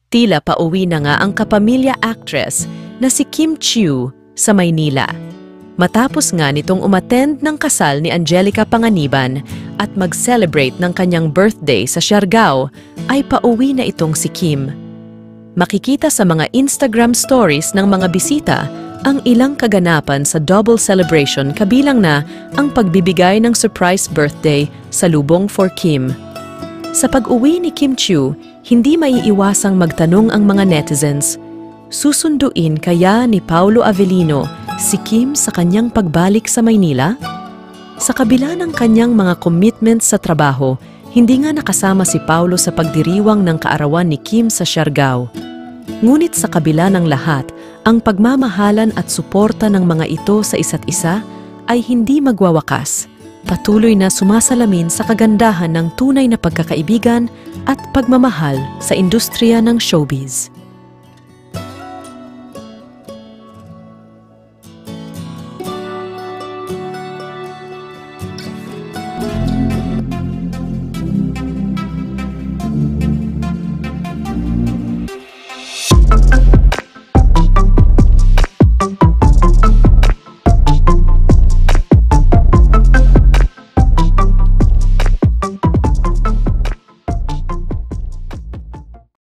Tila pauwi na nga ang kapamilya actress na si Kim Chiu sa Maynila. Matapos nga nitong umattend ng kasal ni Angelica Panganiban at mag-celebrate ng kanyang birthday sa Siargao, ay pauwi na itong si Kim. Makikita sa mga Instagram stories ng mga bisita ang ilang kaganapan sa double celebration, kabilang na ang pagbibigay ng surprise birthday salubong for Kim. Sa pag-uwi ni Kim Chiu, hindi maiiwasang magtanong ang mga netizens, susunduin kaya ni Paulo Avellino si Kim sa kanyang pagbalik sa Maynila? Sa kabila ng kanyang mga commitments sa trabaho, hindi nga nakasama si Paulo sa pagdiriwang ng kaarawan ni Kim sa Siargao. Ngunit sa kabila ng lahat, ang pagmamahalan at suporta ng mga ito sa isa't isa ay hindi magwawakas. Patuloy na sumasalamin sa kagandahan ng tunay na pagkakaibigan at pagmamahal sa industriya ng showbiz.